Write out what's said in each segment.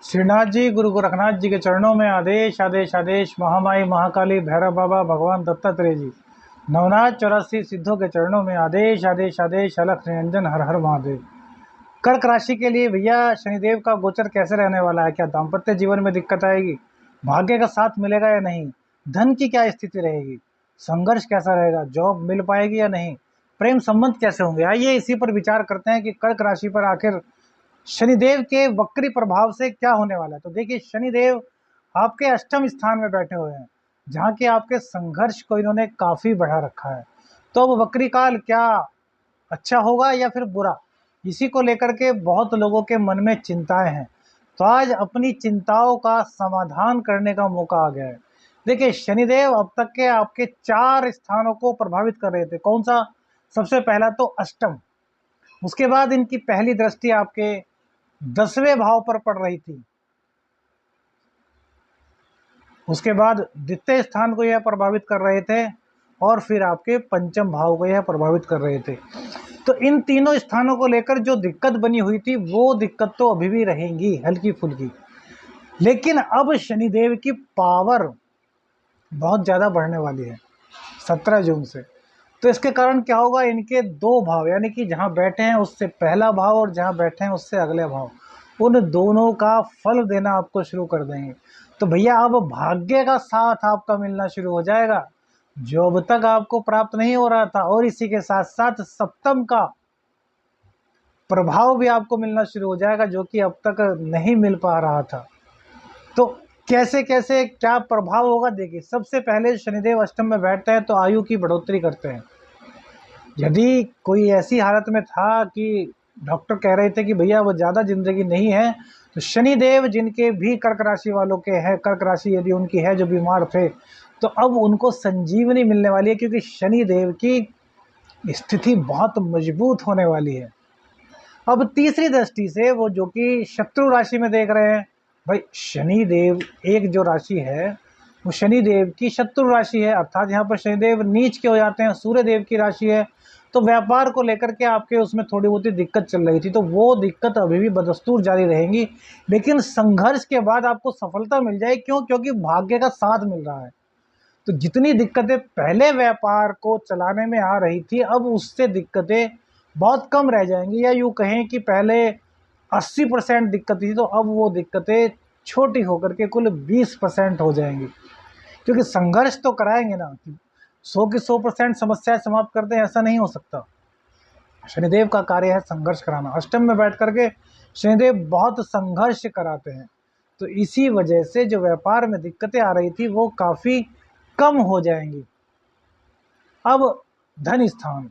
श्रीनाथ जी गुरु गोरखनाथ जी के चरणों में आदेश आदेश आदेश। महामाई महाकाली भैरव बाबा भगवान दत्तात्रेय जी नवनाथ 84 सिद्धों के चरणों में आदेश आदेश आदेश। अलख निरंजन हर हर महादेव। कर्क राशि के लिए भैया शनिदेव का गोचर कैसे रहने वाला है? क्या दाम्पत्य जीवन में दिक्कत आएगी? भाग्य का साथ मिलेगा या नहीं? धन की क्या स्थिति रहेगी? संघर्ष कैसा रहेगा? जॉब मिल पाएगी या नहीं? प्रेम संबंध कैसे होंगे? आइए इसी पर विचार करते हैं कि कर्क राशि पर आखिर शनिदेव के वक्री प्रभाव से क्या होने वाला है। तो देखिए, शनिदेव आपके अष्टम स्थान में बैठे हुए हैं, जहाँ के आपके संघर्ष को इन्होंने काफी बढ़ा रखा है। तो अब वक्री काल क्या अच्छा होगा या फिर बुरा, इसी को लेकर के बहुत लोगों के मन में चिंताएं हैं। तो आज अपनी चिंताओं का समाधान करने का मौका आ गया है। देखिए, शनिदेव अब तक के आपके 4 स्थानों को प्रभावित कर रहे थे। कौन सा? सबसे पहला तो अष्टम, उसके बाद इनकी पहली दृष्टि आपके 10वें भाव पर पड़ रही थी, उसके बाद द्वितीय स्थान को यह प्रभावित कर रहे थे और फिर आपके पंचम भाव को यह प्रभावित कर रहे थे। तो इन तीनों स्थानों को लेकर जो दिक्कत बनी हुई थी वो दिक्कत तो अभी भी रहेंगी हल्की फुल्की, लेकिन अब शनिदेव की पावर बहुत ज़्यादा बढ़ने वाली है 17 जून से। तो इसके कारण क्या होगा, इनके 2 भाव यानी कि जहाँ बैठे हैं उससे पहला भाव और जहाँ बैठे हैं उससे अगले भाव, उन दोनों का फल देना आपको शुरू कर देंगे। तो भैया अब भाग्य का साथ आपका मिलना शुरू हो जाएगा, जो अब तक आपको प्राप्त नहीं हो रहा था, और इसी के साथ साथ सप्तम का प्रभाव भी आपको मिलना शुरू हो जाएगा, जो कि अब तक नहीं मिल पा रहा था। तो कैसे कैसे क्या प्रभाव होगा? देखिए, सबसे पहले शनिदेव अष्टम में बैठते हैं तो आयु की बढ़ोतरी करते हैं। यदि कोई ऐसी हालत में था कि डॉक्टर कह रहे थे कि भैया वो ज़्यादा जिंदगी नहीं है, तो शनिदेव जिनके भी कर्क राशि वालों के हैं, कर्क राशि यदि उनकी है जो बीमार थे, तो अब उनको संजीवनी मिलने वाली है, क्योंकि शनिदेव की स्थिति बहुत मजबूत होने वाली है। अब तीसरी दृष्टि से वो जो कि शत्रु राशि में देख रहे हैं, भाई शनिदेव एक जो राशि है वो शनिदेव की शत्रु राशि है, अर्थात यहाँ पर शनिदेव नीच के हो जाते हैं, सूर्य देव की राशि है। तो व्यापार को लेकर के आपके उसमें थोड़ी बहुत दिक्कत चल रही थी, तो वो दिक्कत अभी भी बदस्तूर जारी रहेंगी, लेकिन संघर्ष के बाद आपको सफलता मिल जाएगी। क्यों? क्योंकि भाग्य का साथ मिल रहा है। तो जितनी दिक्कतें पहले व्यापार को चलाने में आ रही थी, अब उससे दिक्कतें बहुत कम रह जाएंगी, या यूँ कहें कि पहले 80% दिक्कत थी, तो अब वो दिक्कतें छोटी होकर के कुल 20% हो जाएंगी। क्योंकि संघर्ष तो कराएंगे ना, 100 की 100% समस्याएं समाप्त कर दें, ऐसा नहीं हो सकता। शनिदेव का कार्य है संघर्ष कराना। अष्टम में बैठ करके शनिदेव बहुत संघर्ष कराते हैं, तो इसी वजह से जो व्यापार में दिक्कतें आ रही थी वो काफ़ी कम हो जाएंगी। अब धन स्थान,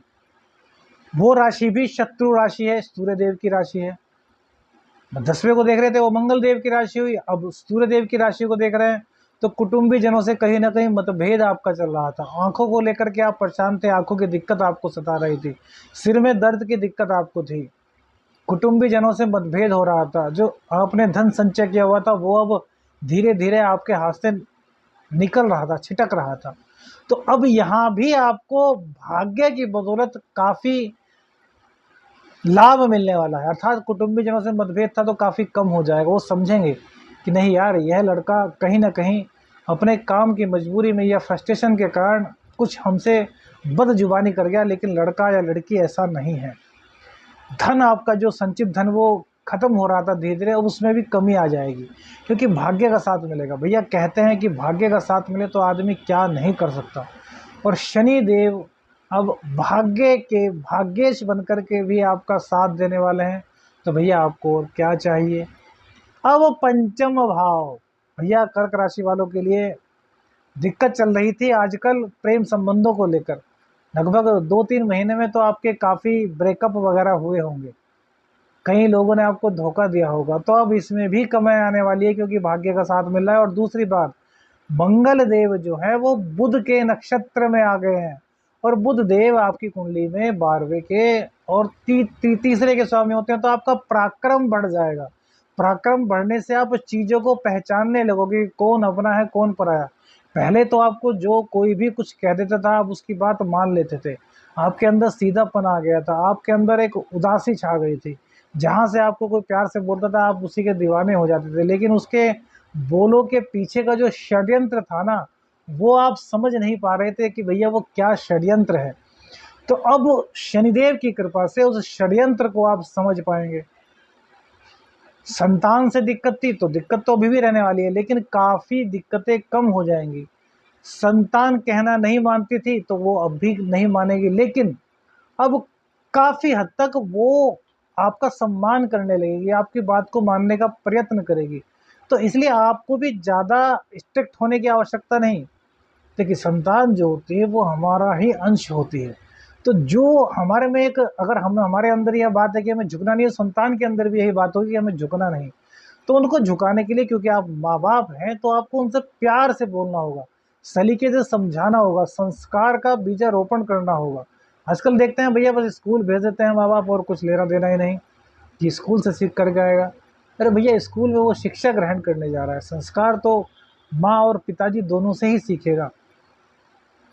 वो राशि भी शत्रु राशि है, सूर्य देव की राशि है। 10वें को देख रहे थे, वो मंगल देव की राशि हुई, अब सूर्य देव की राशि को देख रहे हैं। तो कुटुंबी जनों से कहीं ना कहीं मतभेद आपका चल रहा था, आंखों को लेकर के आप परेशान थे, आंखों की दिक्कत आपको सता रही थी, सिर में दर्द की दिक्कत आपको थी, कुटुंबी जनों से मतभेद हो रहा था, जो आपने धन संचय किया हुआ था वो अब धीरे धीरे आपके हाथ से निकल रहा था, छिटक रहा था। तो अब यहाँ भी आपको भाग्य की बदौलत काफ़ी लाभ मिलने वाला है, अर्थात कुटुंबी जनों से मतभेद था तो काफ़ी कम हो जाएगा। वो समझेंगे कि नहीं यार, यह लड़का कहीं ना कहीं अपने काम की मजबूरी में या फ्रस्ट्रेशन के कारण कुछ हमसे बदजुबानी कर गया, लेकिन लड़का या लड़की ऐसा नहीं है। धन आपका जो संचित धन वो खत्म हो रहा था धीरे धीरे, अब उसमें भी कमी आ जाएगी, क्योंकि भाग्य का साथ मिलेगा। भैया कहते हैं कि भाग्य का साथ मिले तो आदमी क्या नहीं कर सकता, और शनि देव अब भाग्य के भाग्येश बनकर के भी आपका साथ देने वाले हैं। तो भैया आपको और क्या चाहिए? अब पंचम भाव, भैया कर्क राशि वालों के लिए दिक्कत चल रही थी आजकल प्रेम संबंधों को लेकर। लगभग 2-3 महीने में तो आपके काफ़ी ब्रेकअप वगैरह हुए होंगे, कई लोगों ने आपको धोखा दिया होगा। तो अब इसमें भी कमी आने वाली है, क्योंकि भाग्य का साथ मिल रहा है। और दूसरी बात, मंगल देव जो है वो बुध के नक्षत्र में आ गए हैं, और बुध देव आपकी कुंडली में 12वें के और तीसरे के स्वामी होते हैं। तो आपका पराक्रम बढ़ जाएगा। पराक्रम बढ़ने से आप चीज़ों को पहचानने लगोगे, कौन अपना है कौन पराया। पहले तो आपको जो कोई भी कुछ कह देता था आप उसकी बात मान लेते थे, आपके अंदर सीधापन आ गया था, आपके अंदर एक उदासी छा गई थी। जहाँ से आपको कोई प्यार से बोलता था आप उसी के दीवाने हो जाते थे, लेकिन उसके बोलों के पीछे का जो षड्यंत्र था ना, वो आप समझ नहीं पा रहे थे कि भैया वो क्या षड्यंत्र है। तो अब शनिदेव की कृपा से उस षड्यंत्र को आप समझ पाएंगे। संतान से दिक्कत थी तो दिक्कत तो अभी भी रहने वाली है, लेकिन काफ़ी दिक्कतें कम हो जाएंगी। संतान कहना नहीं मानती थी तो वो अब भी नहीं मानेगी, लेकिन अब काफ़ी हद तक वो आपका सम्मान करने लगेगी, आपकी बात को मानने का प्रयत्न करेगी। तो इसलिए आपको भी ज़्यादा स्ट्रिक्ट होने की आवश्यकता नहीं। देखिए, संतान जो होती है वो हमारा ही अंश होती है। तो जो हमारे में एक, अगर हम हमारे अंदर यह बात है कि हमें झुकना नहीं है, संतान के अंदर भी यही बात होगी कि हमें झुकना नहीं। तो उनको झुकाने के लिए, क्योंकि आप माँ-बाप हैं, तो आपको उनसे प्यार से बोलना होगा, सलीके से समझाना होगा, संस्कार का बीजारोपण करना होगा। आजकल देखते हैं भैया बस स्कूल भेज देते हैं माँ-बाप और कुछ लेना देना ही नहीं, कि स्कूल से सीख कर के आएगा। अरे भैया, स्कूल में वो शिक्षा ग्रहण करने जा रहा है, संस्कार तो माँ और पिताजी दोनों से ही सीखेगा।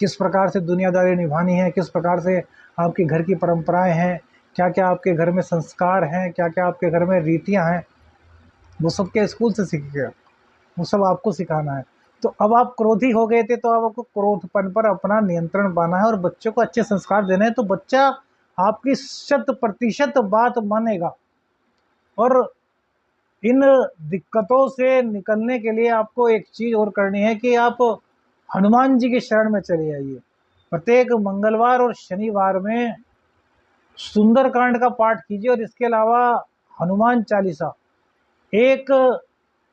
किस प्रकार से दुनियादारी निभानी है, किस प्रकार से आपके घर की परंपराएं हैं, क्या-क्या आपके घर में संस्कार हैं, क्या-क्या आपके घर में रीतियाँ हैं, वो सब क्या स्कूल से सीखेगा? वो सब आपको सिखाना है। तो अब आप क्रोधी हो गए थे, तो अब आपको क्रोधपन पर अपना नियंत्रण पाना है और बच्चों को अच्छे संस्कार देने हैं, तो बच्चा आपकी 100% बात मानेगा। और इन दिक्कतों से निकलने के लिए आपको एक चीज़ और करनी है कि आप हनुमान जी की शरण में चले आइए। प्रत्येक मंगलवार और शनिवार में सुंदरकांड का पाठ कीजिए और इसके अलावा हनुमान चालीसा, एक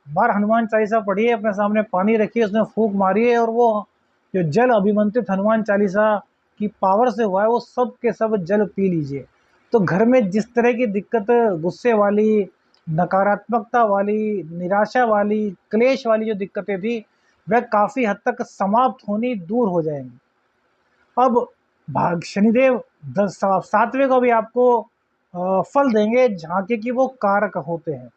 बार हनुमान चालीसा पढ़िए, अपने सामने पानी रखिए, उसमें फूंक मारिए और वो जो जल अभिमंत्रित हनुमान चालीसा की पावर से हुआ है वो सब के सब जल पी लीजिए। तो घर में जिस तरह की दिक्कत, गुस्से वाली, नकारात्मकता वाली, निराशा वाली, क्लेश वाली जो दिक्कतें थी, वह काफ़ी हद तक समाप्त होनी, दूर हो जाएंगी। अब भाग शनिदेव 7वें को भी आपको फल देंगे, झांके की वो कारक होते हैं।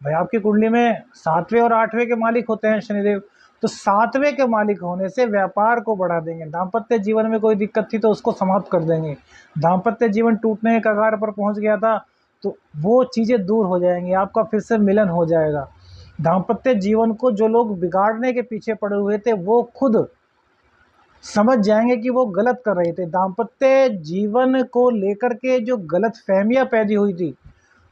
भाई, आपकी कुंडली में 7वें और 8वें के मालिक होते हैं शनिदेव, तो 7वें के मालिक होने से व्यापार को बढ़ा देंगे। दाम्पत्य जीवन में कोई दिक्कत थी तो उसको समाप्त कर देंगे। दाम्पत्य जीवन टूटने के कगार पर पहुंच गया था तो वो चीज़ें दूर हो जाएंगी, आपका फिर से मिलन हो जाएगा। दाम्पत्य जीवन को जो लोग बिगाड़ने के पीछे पड़े हुए थे वो खुद समझ जाएंगे कि वो गलत कर रहे थे। दाम्पत्य जीवन को लेकर के जो गलतफहमियां पैदा हुई थी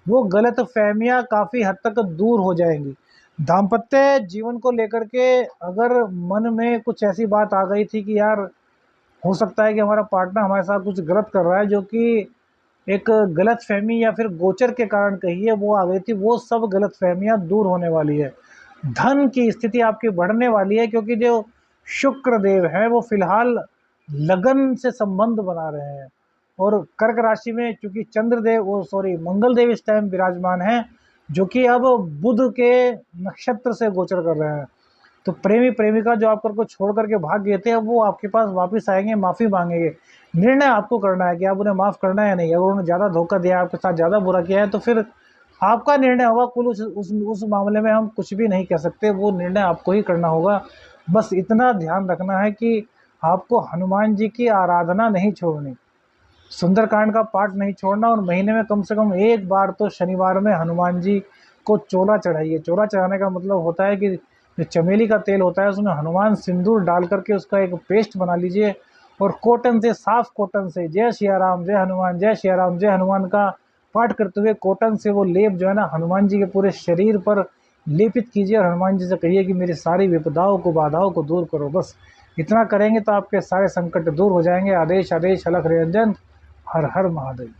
वो गलतफहमियां काफ़ी हद तक दूर हो जाएंगी। दाम्पत्य जीवन को लेकर के अगर मन में कुछ ऐसी बात आ गई थी कि यार, हो सकता है कि हमारा पार्टनर हमारे साथ कुछ गलत कर रहा है, जो कि एक गलतफहमी या फिर गोचर के कारण कहिए वो आ गई थी, वो सब गलतफहमियां दूर होने वाली है। धन की स्थिति आपकी बढ़ने वाली है, क्योंकि जो शुक्र देव है वो फिलहाल लगन से संबंध बना रहे हैं। और कर्क राशि में चूंकि चंद्रदेव, वो सॉरी मंगल देव इस टाइम विराजमान है, जो कि अब बुध के नक्षत्र से गोचर कर रहे हैं। तो प्रेमी प्रेमिका जो आपको छोड़ करके भाग गए थे, अब वो आपके पास वापस आएंगे, माफ़ी मांगेंगे। निर्णय आपको करना है कि आप उन्हें माफ़ करना है या नहीं। अगर उन्होंने ज़्यादा धोखा दिया, आपके साथ ज़्यादा बुरा किया है, तो फिर आपका निर्णय होगा। कुल उस मामले में हम कुछ भी नहीं कह सकते, वो निर्णय आपको ही करना होगा। बस इतना ध्यान रखना है कि आपको हनुमान जी की आराधना नहीं छोड़नी, सुंदरकांड का पाठ नहीं छोड़ना, और महीने में कम से कम एक बार तो शनिवार में हनुमान जी को चोला चढ़ाइए। चोला चढ़ाने का मतलब होता है कि जो चमेली का तेल होता है उसमें हनुमान सिंदूर डाल करके उसका एक पेस्ट बना लीजिए और कॉटन से, साफ कॉटन से, जय सिया राम जय हनुमान, जय सिया राम जय हनुमान का पाठ करते हुए कॉटन से वो लेप जो है ना हनुमान जी के पूरे शरीर पर लेपित कीजिए और हनुमान जी से कहिए कि मेरी सारी विपदाओं को, बाधाओं को दूर करो। बस इतना करेंगे तो आपके सारे संकट दूर हो जाएंगे। आदेश आदेश अलख निरंजन। हर हर महादेव।